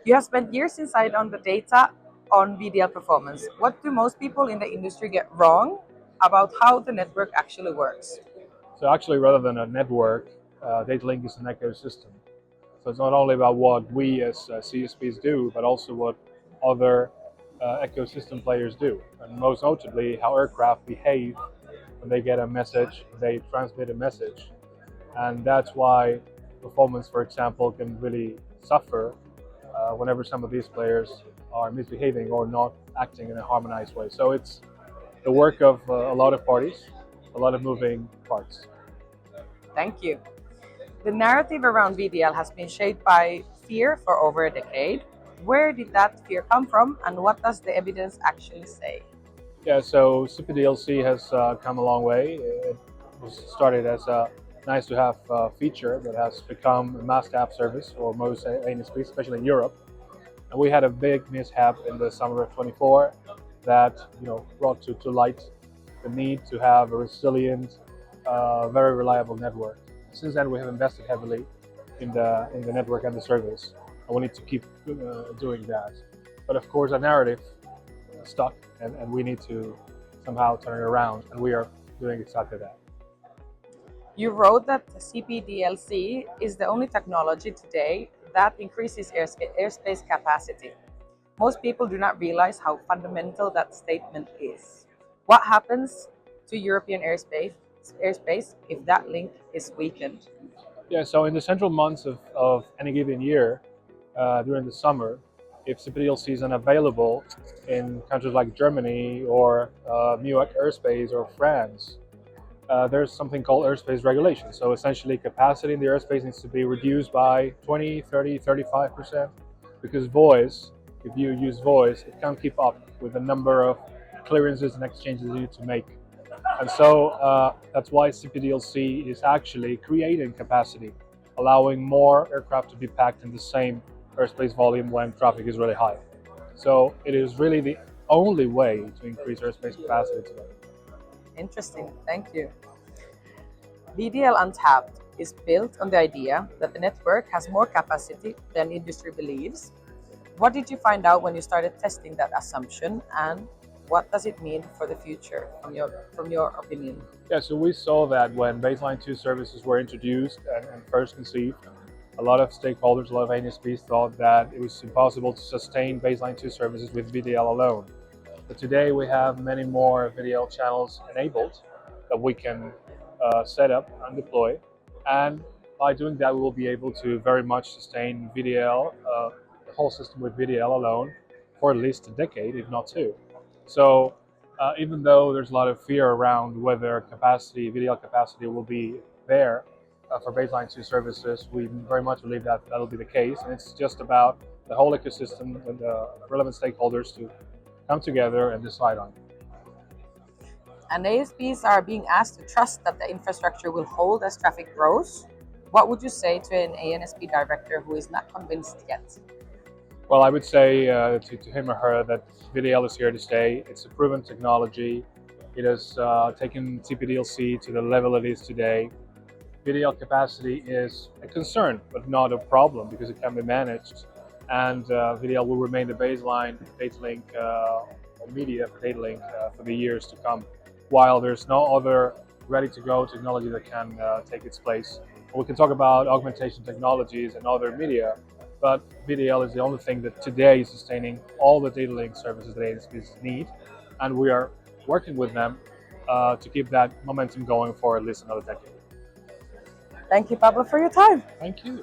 You have spent years inside on the data on VDL performance. What do most people in the industry get wrong about how the network actually works? So actually, rather than a network, data link is an ecosystem. So it's not only about what we as CSPs do, but also what other ecosystem players do. And most notably, how aircraft behave when they get a message, they transmit a message. And that's why performance, for example, can really suffer whenever some of these players are misbehaving or not acting in a harmonized way. So it's the work of a lot of parties, a lot of moving parts. Thank you. The narrative around VDL has been shaped by fear for over a decade. Where did that fear come from, and what does the evidence actually say? Yeah, so CPDLC has come a long way. It was started as a nice to have feature that has become a must-have service for most ANSPs, especially in Europe. And we had a big mishap in the summer of 24 that brought to light the need to have a resilient, very reliable network. Since then, we have invested heavily in the network and the service, and we need to keep doing that. But of course, our narrative stuck, and we need to somehow turn it around, and we are doing exactly that. You wrote that CPDLC is the only technology today that increases airspace capacity. Most people do not realize how fundamental that statement is. What happens to European airspace if that link is weakened? Yeah, so in the central months of any given year, during the summer, if CPDLC is unavailable in countries like Germany or Munich airspace or France, there's something called airspace regulation. So essentially capacity in the airspace needs to be reduced by 20, 30, 35%, because voice, if you use voice, it can't keep up with the number of clearances and exchanges you need to make. And so that's why CPDLC is actually creating capacity, allowing more aircraft to be packed in the same airspace volume when traffic is really high. So it is really the only way to increase airspace capacity today. Interesting, thank you. VDL Untapped is built on the idea that the network has more capacity than industry believes. What did you find out when you started testing that assumption, and what does it mean for the future from your opinion? Yeah, so we saw that when Baseline 2 services were introduced and first conceived, a lot of stakeholders, a lot of ANSPs thought that it was impossible to sustain Baseline 2 services with VDL alone. But today we have many more VDL channels enabled that we can set up and deploy. And by doing that, we will be able to very much sustain VDL, the whole system with VDL alone, for at least a decade, if not two. So even though there's a lot of fear around whether capacity, VDL capacity will be there for Baseline 2 services, we very much believe that that'll be the case. And it's just about the whole ecosystem and the relevant stakeholders to come together and decide on. And ASPs are being asked to trust that the infrastructure will hold as traffic grows. What would you say to an ANSP director who is not convinced yet? Well, I would say to him or her that VDL is here to stay. It's a proven technology. It has taken CPDLC to the level it is today. VDL capacity is a concern, but not a problem because it can be managed. And VDL will remain the baseline data link media for data link for the years to come, while there's no other ready-to-go technology that can take its place. We can talk about augmentation technologies and other media, but VDL is the only thing that today is sustaining all the data link services that ANSPs need, and we are working with them to keep that momentum going for at least another decade. Thank you, Pablo, for your time. Thank you.